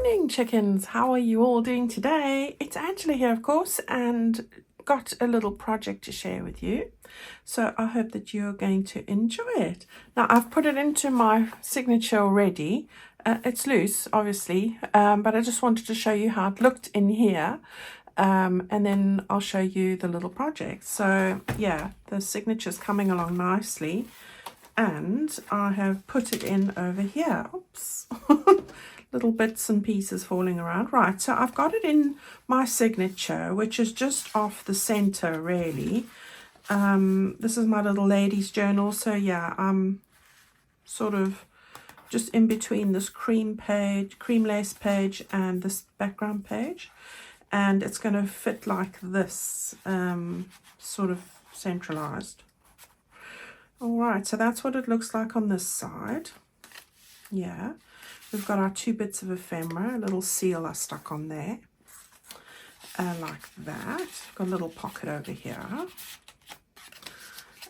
morning, chickens. How are you all doing today? It's Angela here, of course, and got a little project to share with you. So I hope that you're going to enjoy it. Now, I've put it into my signature already. It's loose, obviously, but I just wanted to show you how it looked in here. And then I'll show you the little project. So yeah, the signature's coming along nicely. And I have put it in over here. Oops. Little bits and pieces falling around. Right, so I've got it in my signature, which is just off the center, really. This is my little ladies journal. So yeah, I'm sort of just in between this cream lace page and this background page. And it's going to fit like this, sort of centralized. All right, so that's what it looks like on this side. Yeah, we've got our 2 bits of ephemera, a little seal I stuck on there, like that. Got a little pocket over here.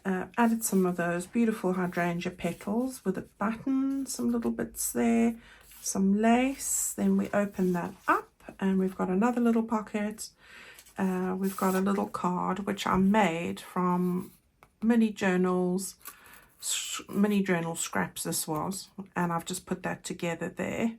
Added some of those beautiful hydrangea petals with a button, some little bits there, some lace. Then we open that up and we've got another little pocket. We've got a little card, which I made from mini journal scraps this was, and I've just put that together there,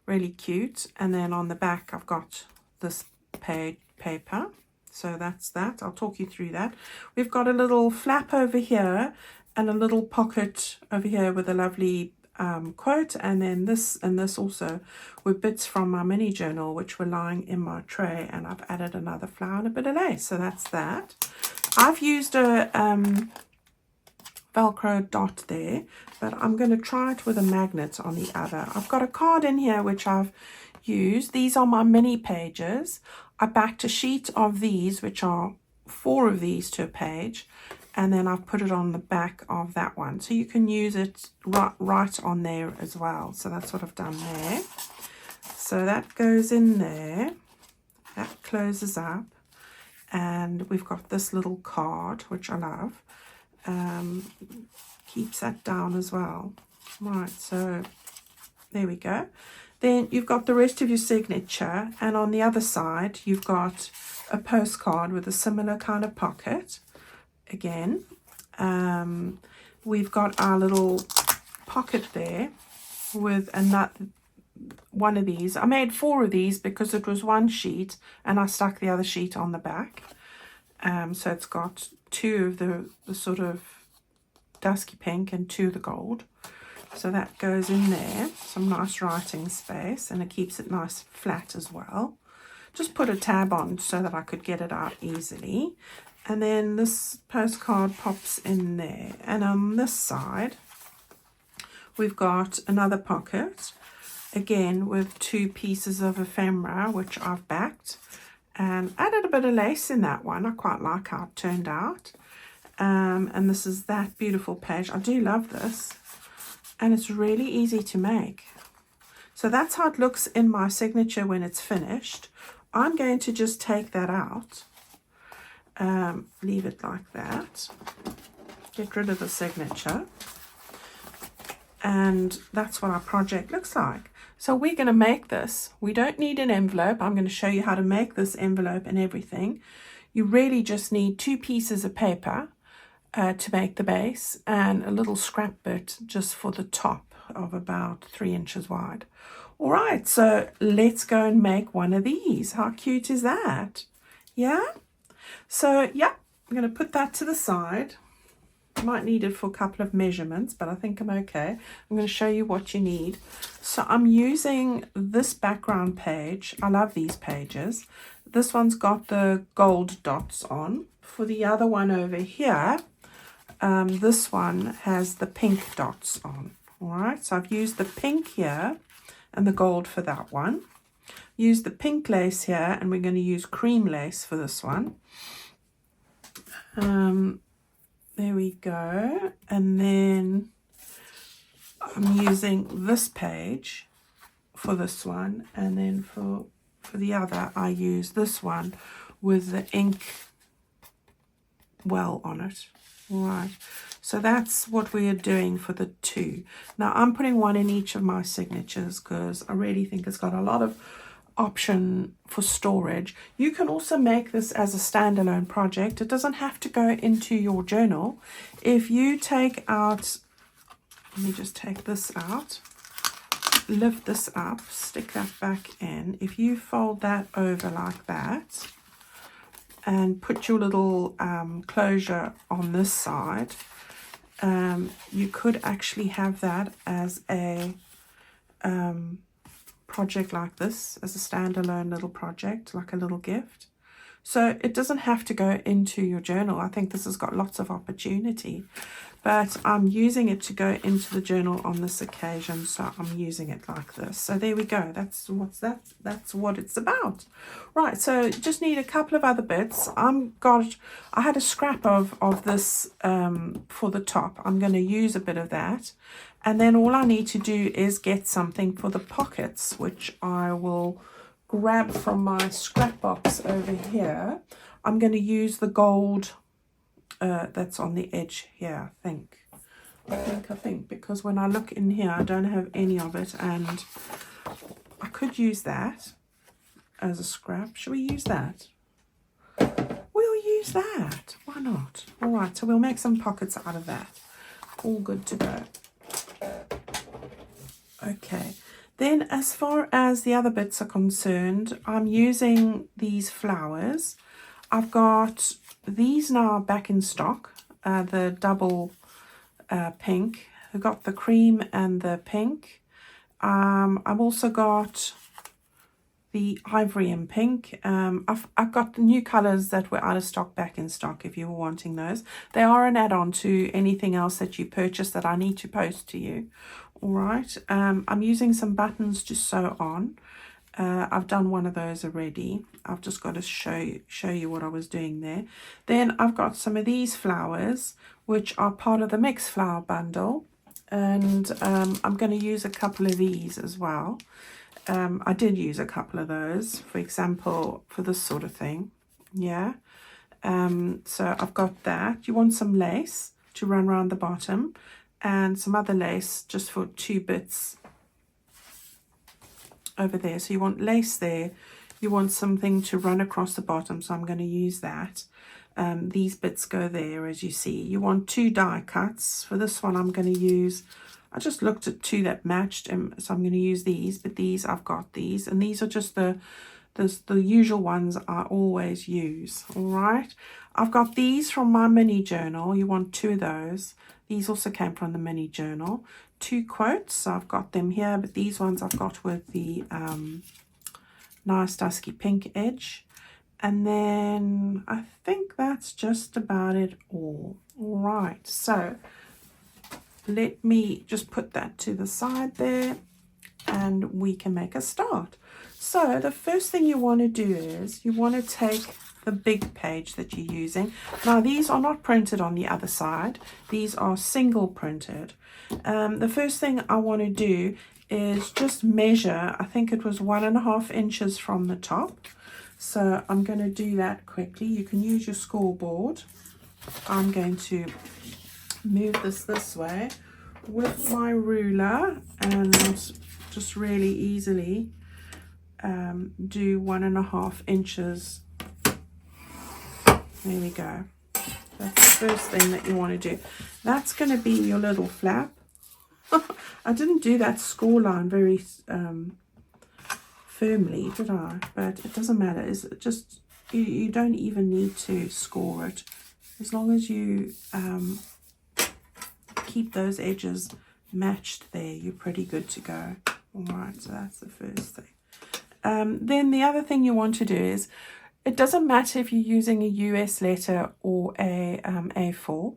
really cute. And then on the back I've got this paper, so that's that. I'll talk you through that. We've got a little flap over here and a little pocket over here with a lovely quote, and then this and this also were bits from my mini journal which were lying in my tray, and I've added another flower and a bit of lace. So that's that. I've used a Velcro dot there, but I'm going to try it with a magnet on the other. I've got a card in here which I've used. These are my mini pages. I backed a sheet of these, which are 4 of these to a page, and then I've put it on the back of that one. So you can use it right on there as well. So that's what I've done there. So that goes in there. That closes up. And we've got this little card, which I love. Keeps that down as well. Right, so there we go. Then you've got the rest of your signature, and on the other side you've got a postcard with a similar kind of pocket. Again, we've got our little pocket there with another one of these. I made 4 of these because it was 1 sheet and I stuck the other sheet on the back. So it's got 2 of the sort of dusky pink and 2 of the gold. So that goes in there, some nice writing space, and it keeps it nice flat as well. Just put a tab on so that I could get it out easily. And then this postcard pops in there. And on this side, we've got another pocket, again with 2 pieces of ephemera, which I've backed. And added a bit of lace in that one. I quite like how it turned out. And this is that beautiful page. I do love this. And it's really easy to make. So that's how it looks in my signature when it's finished. I'm going to just take that out. Leave it like that. Get rid of the signature. And that's what our project looks like. So we're going to make this. We don't need an envelope. I'm going to show you how to make this envelope and everything. You really just need 2 pieces of paper to make the base, and a little scrap bit just for the top of about 3 inches wide. All right, so let's go and make one of these. How cute is that? Yeah? So yeah, I'm going to put that to the side. Might need it for a couple of measurements, but I think I'm okay. I'm going to show you what you need. So I'm using this background page. I love these pages. This one's got the gold dots on. For the other one over here, this one has the pink dots on. All right, so I've used the pink here and the gold for that one. Use the pink lace here, and we're going to use cream lace for this one. There we go. And then I'm using this page for this one, and then for the other I use this one with the ink well on it. All right, So that's what we are doing for the 2. Now I'm putting 1 in each of my signatures because I really think it's got a lot of option for storage. You can also make this as a standalone project. It doesn't have to go into your journal. If you take out, let me just take this out, lift this up, stick that back in. If you fold that over like that and put your little closure on this side, you could actually have that as a project like this, as a standalone little project, like a little gift. So it doesn't have to go into your journal. I think this has got lots of opportunity, but I'm using it to go into the journal on this occasion, so I'm using it like this. So there we go. That's what it's about. Right, so just need a couple of other bits. I had a scrap of this for the top. I'm going to use a bit of that. And then all I need to do is get something for the pockets, which I will grab from my scrap box over here. I'm going to use the gold that's on the edge here, I think, because when I look in here, I don't have any of it, and I could use that as a scrap. Should we use that? We'll use that. Why not? All right, so we'll make some pockets out of that. All good to go. Okay, then as far as the other bits are concerned, I'm using these flowers. I've got these now back in stock, the double pink. I've got the cream and the pink. I've also got the ivory and pink. I've got the new colors that were out of stock back in stock if you were wanting those. They are an add-on to anything else that you purchase that I need to post to you. All right, I'm using some buttons to sew on. I've done one of those already. I've just got to show you what I was doing there. Then I've got some of these flowers, which are part of the mixed flower bundle. And I'm going to use a couple of these as well. I did use a couple of those, for example, for this sort of thing. Yeah. So I've got that. You want some lace to run around the bottom, and some other lace just for 2 bits over there. So you want lace there, you want something to run across the bottom, so I'm going to use that. These bits go there, as you see. You want 2 die cuts. For this one I'm going to use, I just looked at 2 that matched, so I'm going to use these, but these, I've got these, and these are just the usual ones I always use. All right, I've got these from my mini journal. You want 2 of those. These also came from the mini journal. 2 quotes, so I've got them here, but these ones I've got with the nice dusky pink edge. And then I think that's just about it all. All right, so let me just put that to the side there, and we can make a start. So the first thing you want to do is you want to take the big page that you're using. Now these are not printed on the other side, these are single printed. The first thing I want to do is just measure, I think it was 1.5 inches from the top. So I'm going to do that quickly. You can use your scoreboard. I'm going to move this way with my ruler and just really easily do 1.5 inches. There we go. That's the first thing that you want to do. That's going to be your little flap. I didn't do that score line very firmly, did I? But it doesn't matter. It's just you don't even need to score it. As long as you keep those edges matched there, you're pretty good to go. All right, so that's the first thing. Then the other thing you want to do is, it doesn't matter if you're using a US letter or a A4,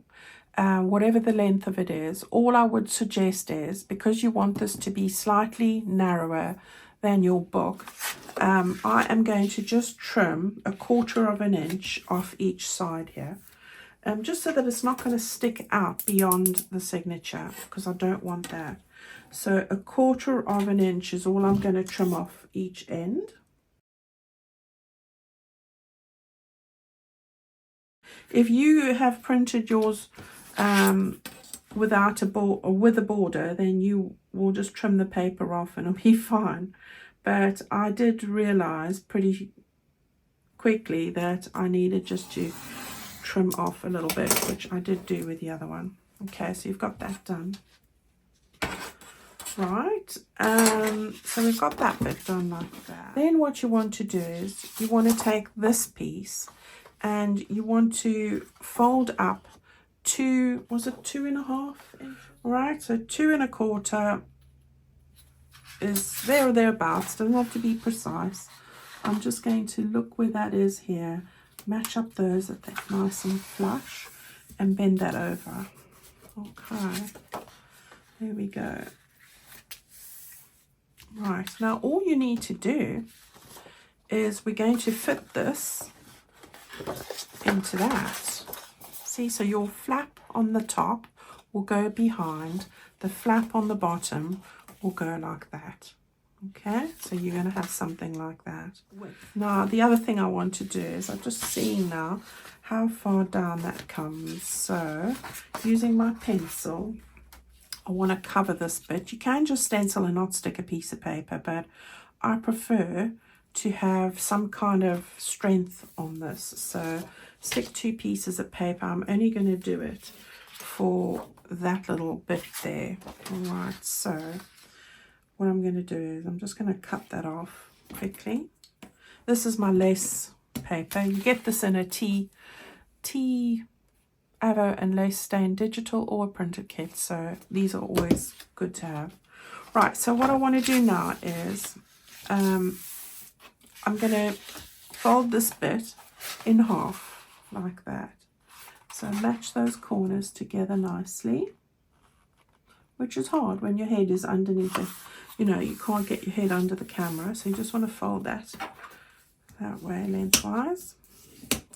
whatever the length of it is. All I would suggest is, because you want this to be slightly narrower than your book, I am going to just trim 1/4 inch off each side here, just so that it's not going to stick out beyond the signature, because I don't want that. So 1/4 inch is all I'm going to trim off each end. If you have printed yours without a border or with a border, then you will just trim the paper off and it'll be fine. But I did realize pretty quickly that I needed just to trim off a little bit, which I did do with the other one. Okay, so you've got that done. Right, so we've got that bit done like that. Then what you want to do is you want to take this piece and you want to fold up to, was it 2.5 inches? Right, so 2.25 is there or thereabouts, doesn't have to be precise. I'm just going to look where that is here, match up those at that nice and flush and bend that over. Okay, there we go. Right, now all you need to do is we're going to fit this into that. See, so your flap on the top will go behind, the flap on the bottom will go like that. Okay, so you're going to have something like that. Now, the other thing I want to do is I'm just seeing now how far down that comes. So, using my pencil, I want to cover this bit. You can just stencil and not stick a piece of paper, but I prefer to have some kind of strength on this. So stick 2 pieces of paper. I'm only going to do it for that little bit there. All right, so what I'm going to do is I'm just going to cut that off quickly. This is my lace paper. You get this in a tea Avo and lace stain digital or a printed kit, so these are always good to have. Right, so what I want to do now is I'm going to fold this bit in half like that. So match those corners together nicely, which is hard when your head is underneath it. You know, you can't get your head under the camera, so you just want to fold that way lengthwise.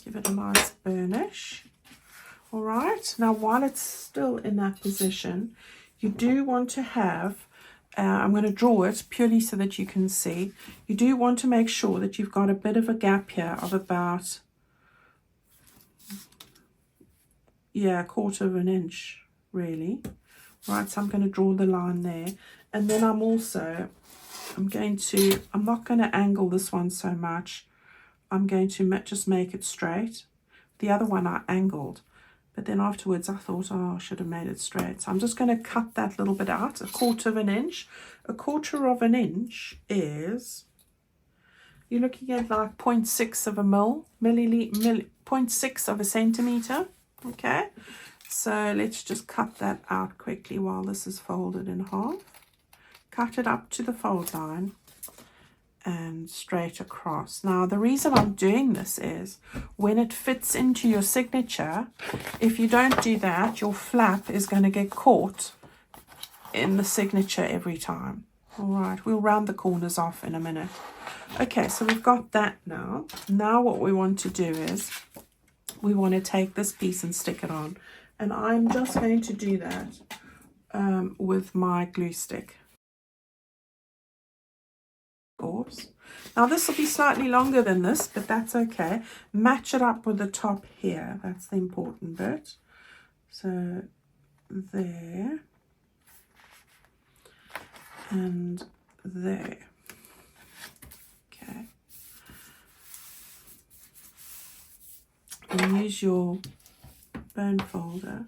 Give it a nice burnish. All right, now while it's still in that position, you do want to have, I'm going to draw it purely so that you can see, you do want to make sure that you've got a bit of a gap here of about, yeah, 1/4 inch, really. Right, so I'm going to draw the line there. And then I'm not going to angle this one so much. I'm going to just make it straight. The other one I angled. But then afterwards I thought, oh, I should have made it straight. So I'm just going to cut that little bit out, 1/4 inch. 1/4 inch is, you're looking at like 0.6 of a milliliter, 0.6 of a centimeter. Okay, so let's just cut that out quickly while this is folded in half. Cut it up to the fold line and straight across. Now the reason I'm doing this is when it fits into your signature, if you don't do that, your flap is going to get caught in the signature every time. All right, we'll round the corners off in a minute. Okay, so we've got that now. Now what we want to do is we want to take this piece and stick it on, and I'm just going to do that with my glue stick. Now this will be slightly longer than this, but that's okay. Match it up with the top here. That's the important bit. So there and there. Okay. And use your bone folder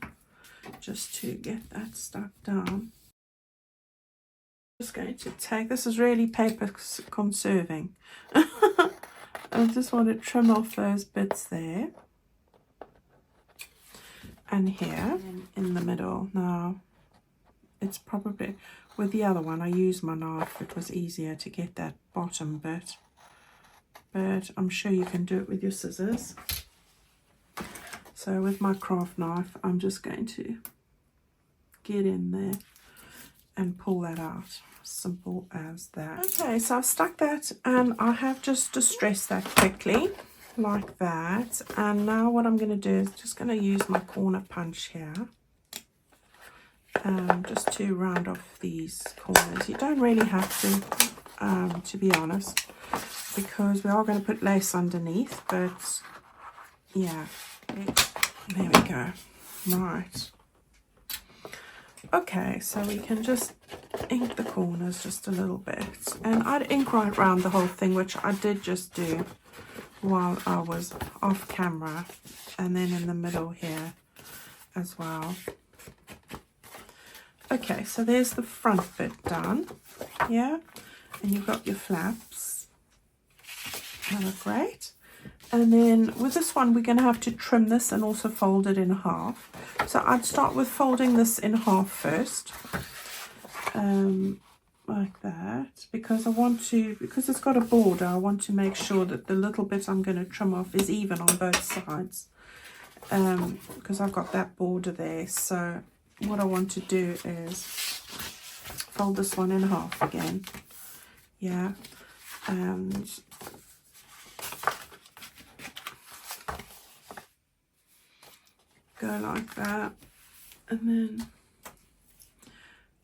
just to get that stuck down. Just going to take, this is really paper conserving. I just want to trim off those bits there and here in the middle. Now it's probably, with the other one I used my knife, it was easier to get that bottom bit, but I'm sure you can do it with your scissors. So with my craft knife I'm just going to get in there and pull that out. Simple as that. Okay, so I've stuck that and I have just distressed that quickly like that. And now what I'm going to do is just going to use my corner punch here just to round off these corners. You don't really have to be honest, because we are going to put lace underneath, but yeah, there we go. Right. Okay, so we can just ink the corners just a little bit. And I'd ink right around the whole thing, which I did just do while I was off camera. And then in the middle here as well. Okay, so there's the front bit done. Yeah, and you've got your flaps. They look great. And then with this one, we're going to have to trim this and also fold it in half. So I'd start with folding this in half first, like that, because I want to, because it's got a border, I want to make sure that the little bit I'm going to trim off is even on both sides, because I've got that border there. So what I want to do is fold this one in half again, yeah, and go like that, and then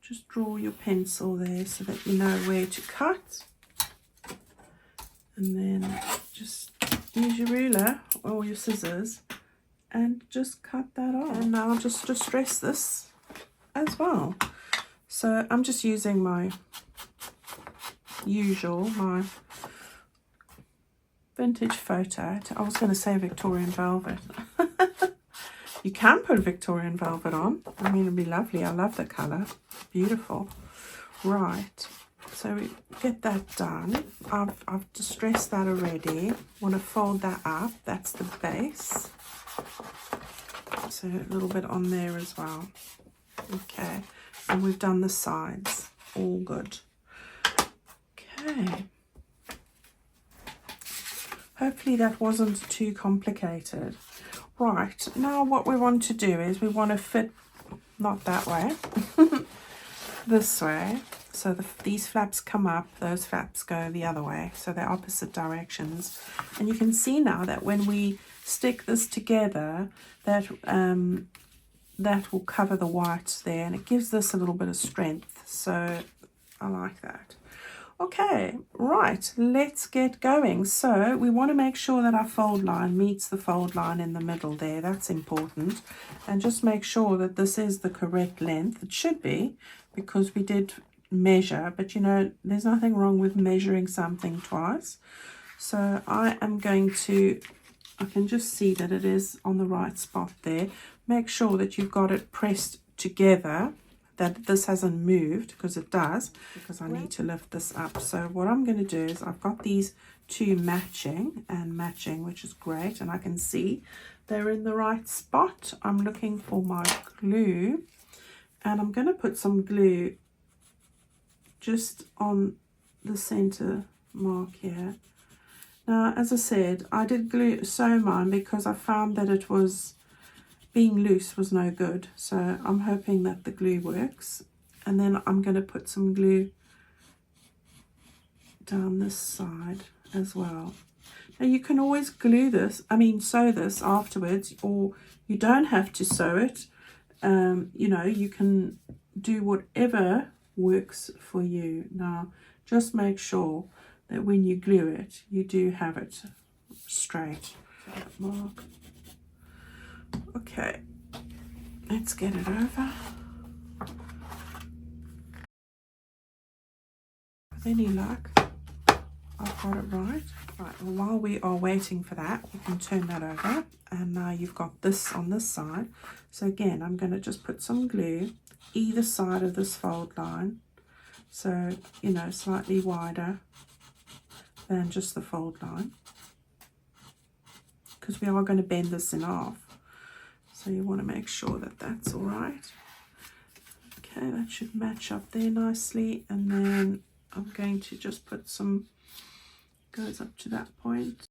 just draw your pencil there so that you know where to cut, and then just use your ruler or your scissors and just cut that off. And now just distress this as well. So I'm just using my vintage photo. I was going to say Victorian velvet. You can put Victorian velvet on. I mean, it'd be lovely. I love the colour. Beautiful. Right. So we get that done. I've distressed that already. Want to fold that up. That's the base. So a little bit on there as well. Okay. And we've done the sides. All good. Okay. Hopefully that wasn't too complicated. Right, now what we want to do is we want to fit, not that way, this way. So these flaps come up, those flaps go the other way. So they're opposite directions. And you can see now that when we stick this together, that that will cover the white there. And it gives this a little bit of strength. So I like that. Okay, right, let's get going. So we want to make sure that our fold line meets the fold line in the middle there. That's important. And just make sure that this is the correct length. It should be, because we did measure, but you know, there's nothing wrong with measuring something twice. So I can just see that it is on the right spot there. Make sure that you've got it pressed together, that this hasn't moved, because it does, because I need to lift this up. So what I'm going to do is I've got these two matching, which is great, and I can see they're in the right spot. I'm looking for my glue, and I'm going to put some glue just on the center mark here. Now, as I said, I did sew mine because I found that it was being loose was no good, so I'm hoping that the glue works. And then I'm going to put some glue down this side as well. Now you can always sew this afterwards, or you don't have to sew it. You know, you can do whatever works for you. Now just make sure that when you glue it, you do have it straight. Mark. Okay, let's get it over. With any luck, I've got it right. Right, well, while we are waiting for that, you can turn that over, and now you've got this on this side. So again, I'm going to just put some glue either side of this fold line, so you know, slightly wider than just the fold line, because we are going to bend this in half. So you want to make sure that that's all right. Okay, that should match up there nicely. And then I'm going to just put some, goes up to that point.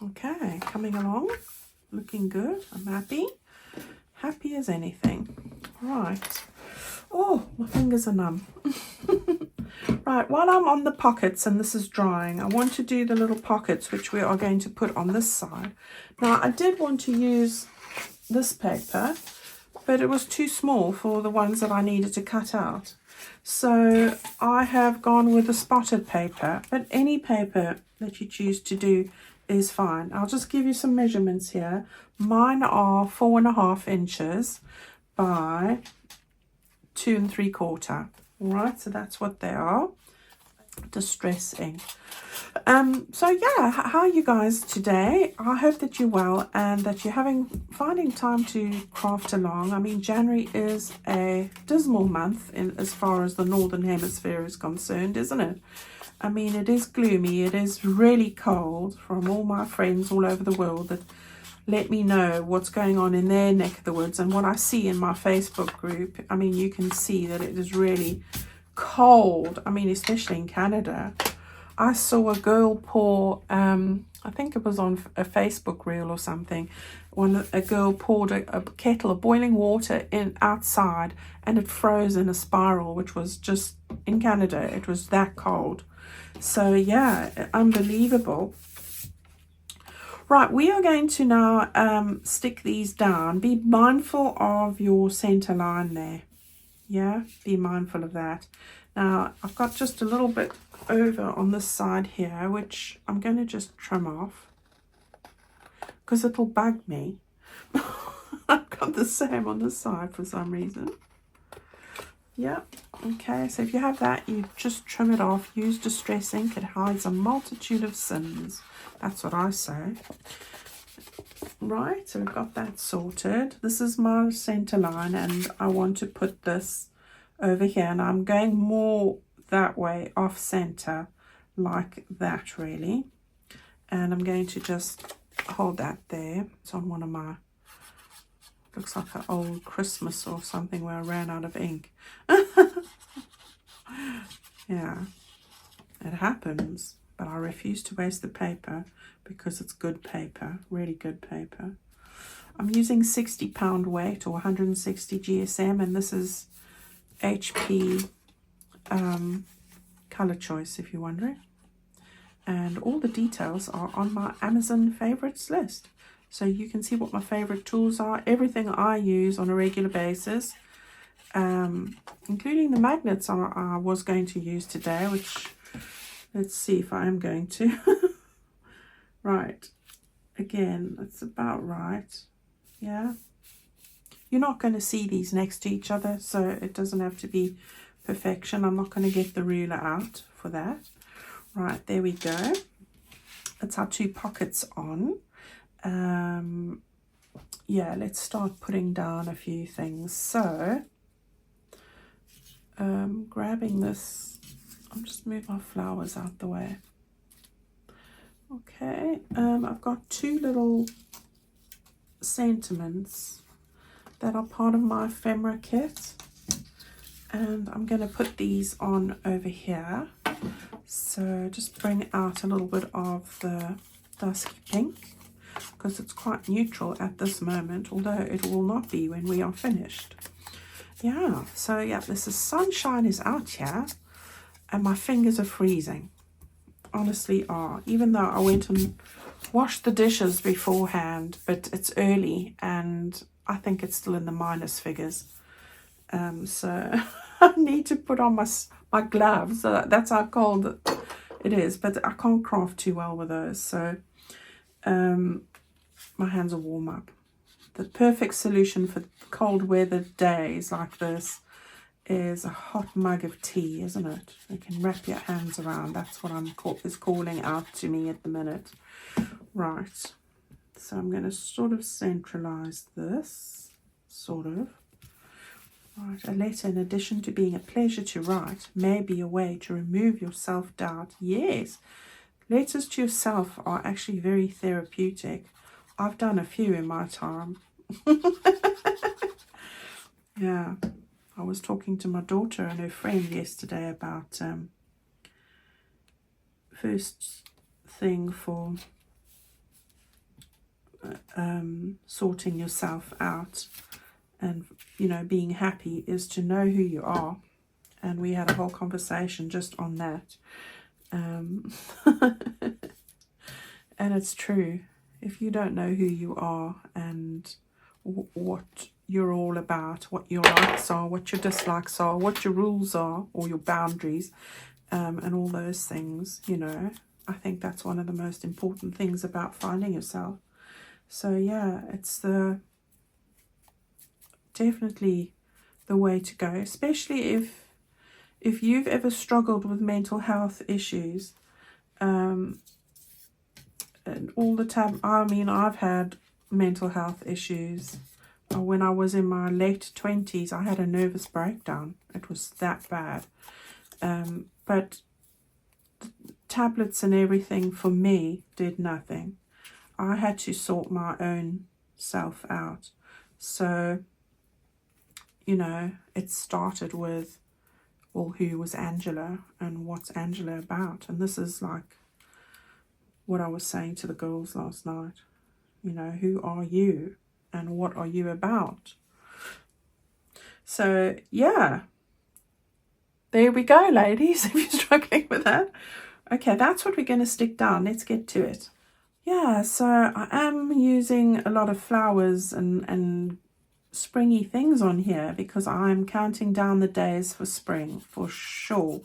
Okay, coming along, looking good. I'm happy. Happy as anything. Right. Oh, my fingers are numb. Right, while I'm on the pockets and this is drying, I want to do the little pockets which we are going to put on this side. Now, I did want to use this paper, but it was too small for the ones that I needed to cut out. So I have gone with the spotted paper, but any paper that you choose to do is fine. I'll just give you some measurements here. Mine are 4.5 inches by 2 3/4. All right, so that's what they are. Distress ink. So yeah, how are you guys today? I hope that you're well and that you're finding time to craft along. I mean, January is a dismal month as far as the Northern Hemisphere is concerned, isn't it? I mean, it is gloomy. It is really cold. From all my friends all over the world that let me know what's going on in their neck of the woods, and what I see in my Facebook group, I mean, you can see that it is really cold. I mean, especially in Canada. I saw a girl pour, I think it was on a Facebook reel or something, when a girl poured a kettle of boiling water in outside, and it froze in a spiral, which was just, in Canada, it was that cold. So yeah, unbelievable. Right, we are going to now stick these down. Be mindful of your center line there. Yeah, be mindful of that. Now, I've got just a little bit over on this side here, which I'm going to just trim off because it'll bug me. I've got the same on this side for some reason. Yeah, okay, so if you have that, you just trim it off. Use distress ink. It hides a multitude of sins. That's what I say. Right, so we've got that sorted. This is my center line, and I want to put this over here, and I'm going more that way, off center, like that really. And I'm going to just hold that there. It's on one of my, looks like an old Christmas or something where I ran out of ink. Yeah, it happens, but I refuse to waste the paper because it's good paper, really good paper. I'm using 60 pound weight or 160 GSM, and this is HP color choice, if you're wondering. And all the details are on my Amazon favorites list, so you can see what my favorite tools are, everything I use on a regular basis, including the magnets I was going to use today, which let's see if I am going to. Right, again, that's about right. Yeah, you're not going to see these next to each other, so it doesn't have to be perfection. I'm not going to get the ruler out for that. Right, there we go. That's our 2 pockets on. Yeah, let's start putting down a few things. So grabbing this, I'll just move my flowers out the way. Okay, I've got 2 little sentiments that are part of my ephemera kit, and I'm going to put these on over here. So just bring out a little bit of the dusky pink because it's quite neutral at this moment, although it will not be when we are finished. Yeah, so yeah, the sunshine is out here and my fingers are freezing. Honestly are, even though I went and washed the dishes beforehand, but it's early and I think it's still in the minus figures. So I need to put on my gloves. So that's how cold it is, but I can't craft too well with those. So my hands are warm up. The perfect solution for cold weather days like this is a hot mug of tea, isn't it? You can wrap your hands around. That's what is calling out to me at the minute. Right. So I'm going to sort of centralize this. Sort of. Right. A letter, in addition to being a pleasure to write, may be a way to remove your self-doubt. Yes. Letters to yourself are actually very therapeutic. I've done a few in my time. Yeah. I was talking to my daughter and her friend yesterday about first thing for sorting yourself out and, you know, being happy is to know who you are. And we had a whole conversation just on that. And it's true. If you don't know who you are and what you're all about, what your likes are, what your dislikes are, what your rules are, or your boundaries, and all those things, you know, I think that's one of the most important things about finding yourself. So yeah, it's definitely the way to go, especially if you've ever struggled with mental health issues. And all the time, I mean, I've had mental health issues. When I was in my late 20s, I had a nervous breakdown. It was that bad. But tablets and everything for me did nothing. I had to sort my own self out. So, you know, it started with, well, who was Angela and what's Angela about? And this is like what I was saying to the girls last night. You know, who are you and what are you about? So, yeah. There we go, ladies, if you're struggling with that. Okay, that's what we're going to stick down. Let's get to it. Yeah, so I am using a lot of flowers and springy things on here because I'm counting down the days for spring for sure.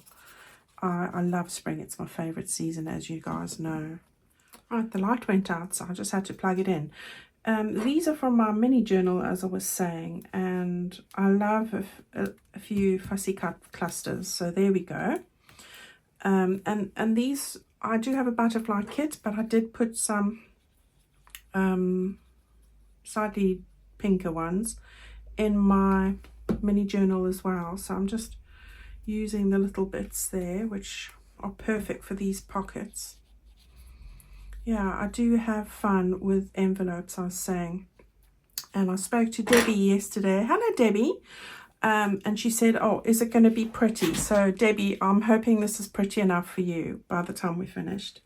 I love spring. It's my favorite season, as you guys know. Right, the light went out, so I just had to plug it in. These are from my mini journal, as I was saying, and I love a few fussy cut clusters. So there we go. And these, I do have a butterfly kit, but I did put some slightly pinker ones in my mini journal as well. So I'm just using the little bits there, which are perfect for these pockets. Yeah, I do have fun with envelopes, I was saying. And I spoke to Debbie yesterday. Hello, Debbie. And she said, oh, is it going to be pretty? So, Debbie, I'm hoping this is pretty enough for you by the time we're finished.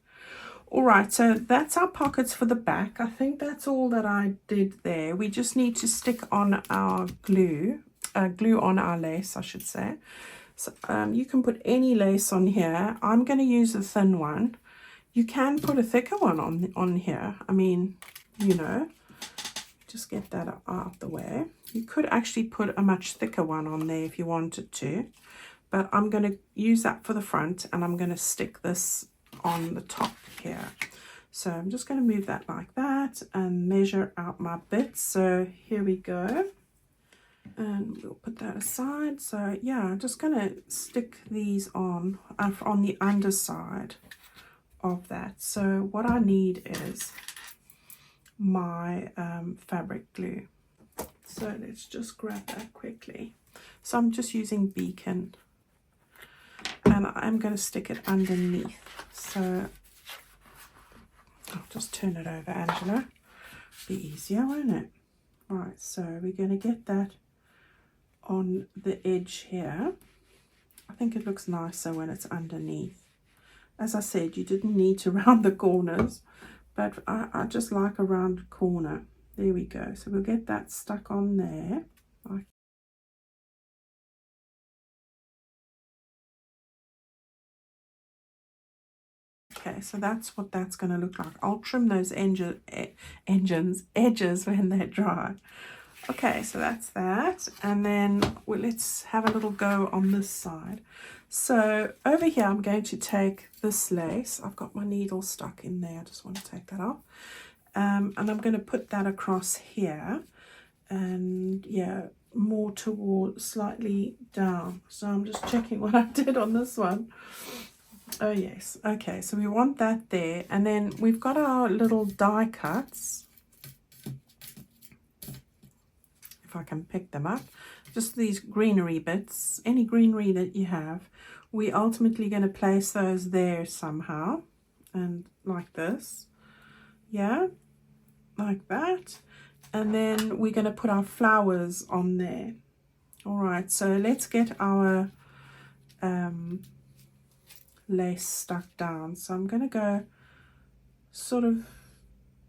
All right, so that's our pockets for the back. I think that's all that I did there. We just need to stick on our glue on our lace, I should say. So, you can put any lace on here. I'm going to use a thin one. You can put a thicker one on here. I mean, you know, just get that out the way. You could actually put a much thicker one on there if you wanted to. But I'm going to use that for the front, and I'm going to stick this on the top here. So I'm just going to move that like that and measure out my bits. So here we go. And we'll put that aside. So yeah, I'm just going to stick these on the underside of that. So what I need is my fabric glue. So let's just grab that quickly. So I'm just using Beacon, and I'm going to stick it underneath. So I'll just turn it over, Angela. Be easier, won't it? Right, so we're going to get that on the edge here. I think it looks nicer when it's underneath. As I said, you didn't need to round the corners, but I just like a round corner. There we go. So we'll get that stuck on there. Okay, so that's what that's going to look like. I'll trim those edges when they're dry. Okay, so that's that. And then let's have a little go on this side. So over here, I'm going to take this lace. I've got my needle stuck in there. I just want to take that off. And I'm going to put that across here. And yeah, more toward slightly down. So I'm just checking what I did on this one. Oh yes, okay, so we want that there. And then we've got our little die cuts. If I can pick them up, just these greenery bits, any greenery that you have, we're ultimately going to place those there somehow, and like this, yeah, like that. And then we're going to put our flowers on there. All right, so let's get our lace stuck down. So I'm going to go sort of,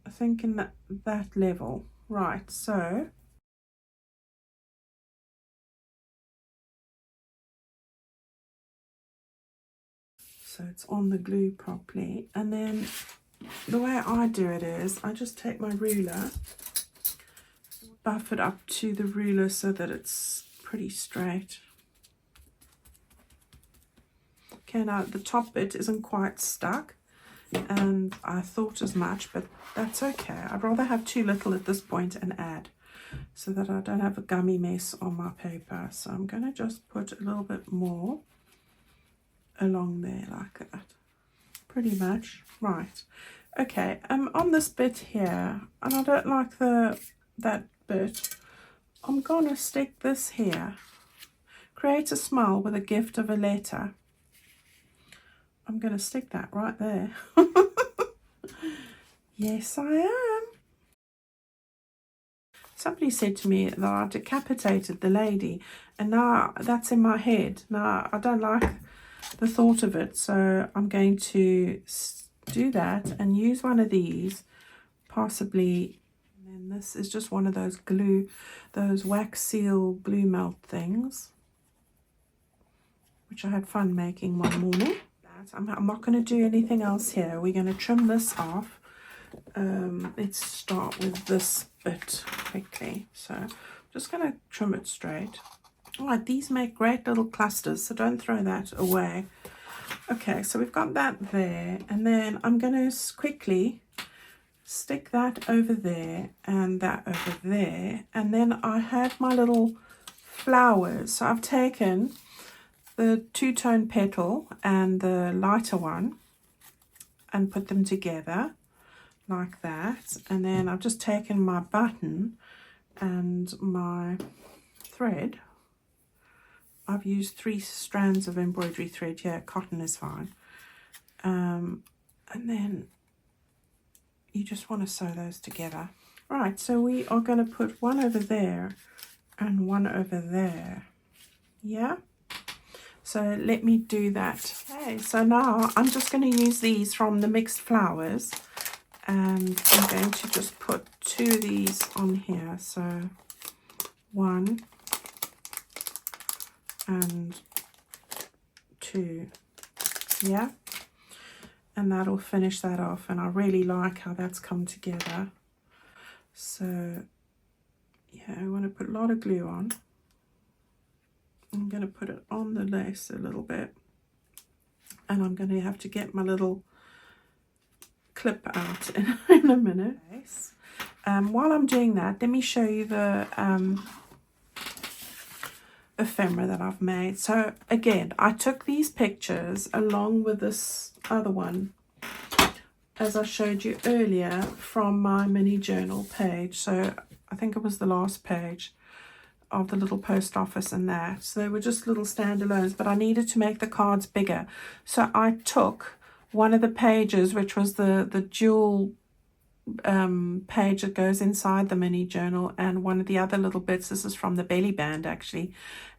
I think, in that level. Right, so it's on the glue properly. And then the way I do it is I just take my ruler, buff it up to the ruler so that it's pretty straight. Okay, now the top bit isn't quite stuck, and I thought as much, but that's okay. I'd rather have too little at this point and add, so that I don't have a gummy mess on my paper. So I'm going to just put a little bit more along there like that, pretty much. Right, okay, on this bit here, and I don't like that bit, I'm gonna stick this here. Create a smile with a gift of a letter. I'm gonna stick that right there. Yes, I am. Somebody said to me that I decapitated the lady, and now that's in my head. Now I don't like the thought of it, so I'm going to do that and use one of these, possibly. And this is just one of those glue, those wax seal glue melt things, which I had fun making one morning. I'm not going to do anything else here. We're going to trim this off. Let's start with this bit quickly. So I'm just going to trim it straight. All right, these make great little clusters, so don't throw that away. Okay, so we've got that there, and then I'm going to quickly stick that over there and that over there, and then I have my little flowers. So I've taken the two-tone petal and the lighter one and put them together like that, and then I've just taken my button and my thread. I've used 3 strands of embroidery thread here. Cotton is fine. And then you just want to sew those together. Right, so we are going to put one over there and one over there. Yeah, so let me do that. Okay, so now I'm just going to use these from the mixed flowers, and I'm going to just put 2 of these on here. So 1 and 2, yeah, and that'll finish that off. And I really like how that's come together. So yeah, I want to put a lot of glue on. I'm going to put it on the lace a little bit, and I'm going to have to get my little clip out in a minute. While I'm doing that, let me show you the ephemera that I've made. So again, I took these pictures along with this other one, as I showed you earlier, from my mini journal page. So I think it was the last page of the little post office and that. So they were just little standalones, but I needed to make the cards bigger. So I took one of the pages, which was the dual page that goes inside the mini journal, and one of the other little bits, this is from the belly band actually,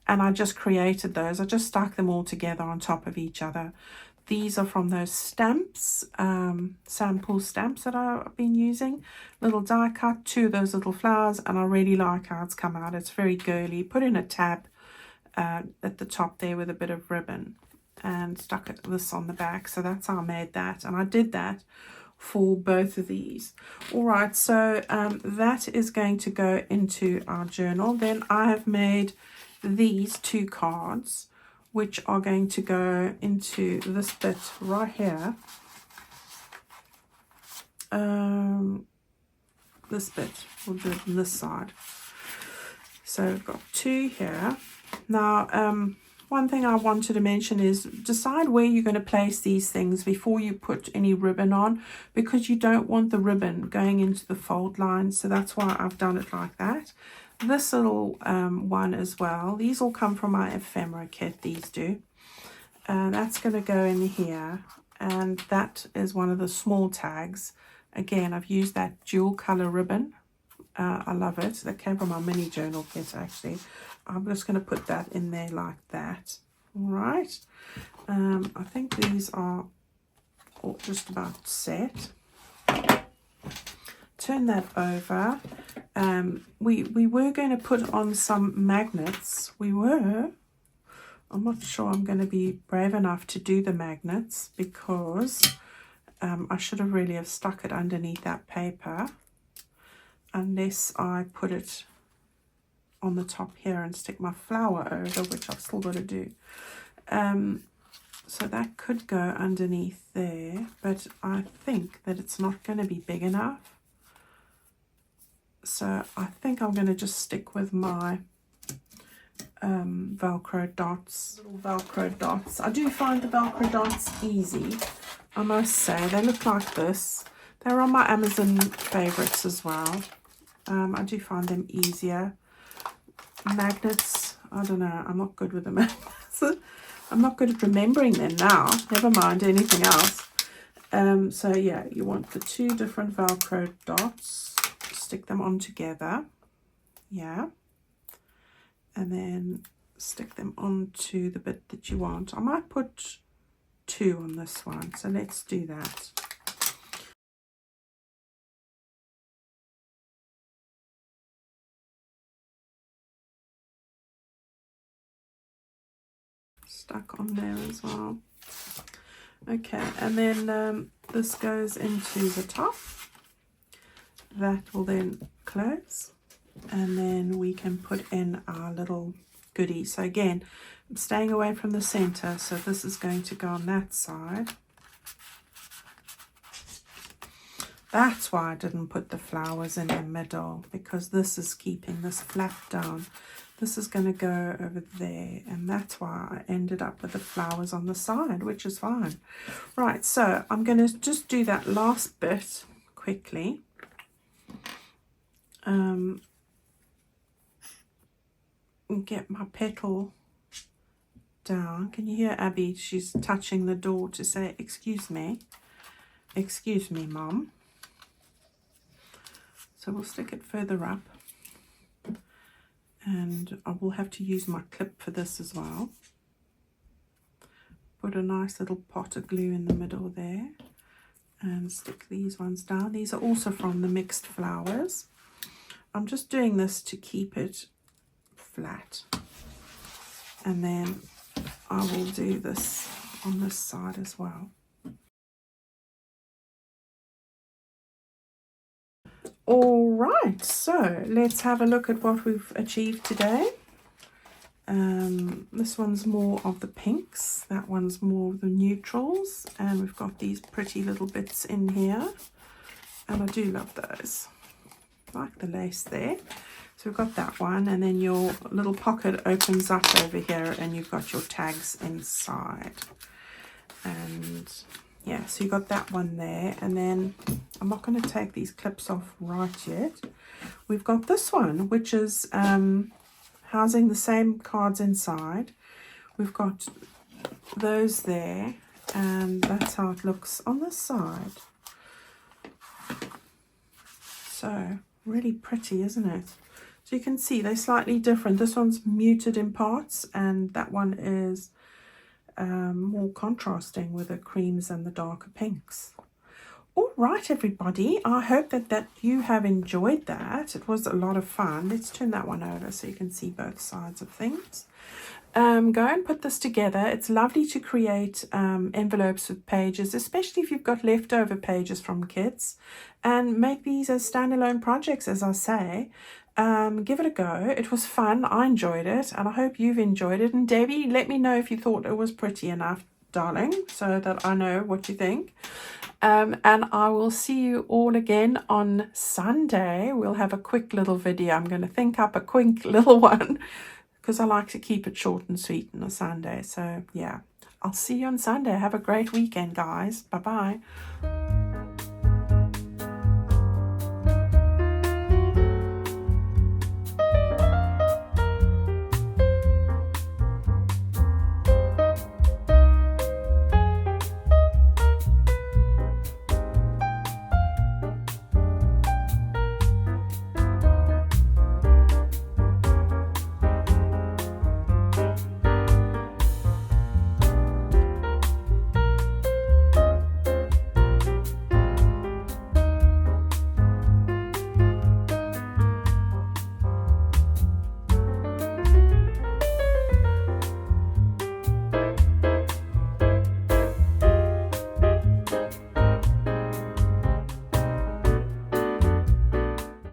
and I just created those. I just stuck them all together on top of each other. These are from those stamps, sample stamps that I've been using. Little die cut, 2 of those little flowers, and I really like how it's come out. It's very girly. Put in a tab at the top there with a bit of ribbon, and stuck this on the back. So that's how I made that, and I did that for both of these. All right, so that is going to go into our journal. Then I have made these 2 cards, which are going to go into this bit right here. This bit, we'll do it on this side. So we've got 2 here. Now, one thing I wanted to mention is decide where you're going to place these things before you put any ribbon on, because you don't want the ribbon going into the fold line. So that's why I've done it like that. This little one as well, these all come from my ephemera kit, these do. That's going to go in here, and that is one of the small tags. Again, I've used that dual color ribbon. I love it. That came from my mini journal kit actually. I'm just going to put that in there like that. All right. I think these are all just about set. Turn that over. We were going to put on some magnets. I'm not sure I'm going to be brave enough to do the magnets, because I should have really have stuck it underneath that paper, unless I put it on the top here and stick my flower over, which I've still got to do. So that could go underneath there, but I think that it's not going to be big enough. So I think I'm going to just stick with my Velcro dots, little Velcro dots. I do find the Velcro dots easy, I must say. They look like this. They're on my Amazon favorites as well. I do find them easier. Magnets, I don't know, I'm not good with the magnets. I'm not good at remembering them now, never mind anything else. So yeah, you want the 2 different Velcro dots, stick them on together, yeah, and then stick them onto the bit that you want. I might put 2 on this one, so let's do that. Stuck on there as well. Okay, and then this goes into the top. That will then close, and then we can put in our little goodie. So again, I'm staying away from the center, so this is going to go on that side. That's why I didn't put the flowers in the middle, because this is keeping this flap down. This is going to go over there, and that's why I ended up with the flowers on the side, which is fine. Right, so I'm going to just do that last bit quickly. And get my petal down. Can you hear Abby? She's touching the door to say, excuse me, Mum. So we'll stick it further up. And I will have to use my clip for this as well. Put a nice little pot of glue in the middle there. And stick these ones down. These are also from the mixed flowers. I'm just doing this to keep it flat. And then I will do this on this side as well. All right, so let's have a look at what we've achieved today. This one's more of the pinks, that one's more of the neutrals, and we've got these pretty little bits in here, and I do love those. I like the lace there. So we've got that one, and then your little pocket opens up over here, and you've got your tags inside. And yeah, so you got that one there, and then I'm not going to take these clips off right yet. We've got this one, which is housing the same cards inside. We've got those there, and that's how it looks on this side. So really pretty, isn't it? So you can see they're slightly different. This one's muted in parts, and that one is more contrasting with the creams and the darker pinks. All right, everybody, I hope that you have enjoyed that. It was a lot of fun. Let's turn that one over so you can see both sides of things. Go and put this together. It's lovely to create envelopes with pages, especially if you've got leftover pages from kids, and make these as standalone projects, as I say. Give it a go. It was fun. I enjoyed it, and I hope you've enjoyed it. And Debbie, let me know if you thought it was pretty enough, darling, so that I know what you think. And I will see you all again on Sunday. We'll have a quick little video. I'm going to think up a quick little one because I like to keep it short and sweet on a Sunday. So yeah, I'll see you on Sunday. Have a great weekend, guys. Bye-bye.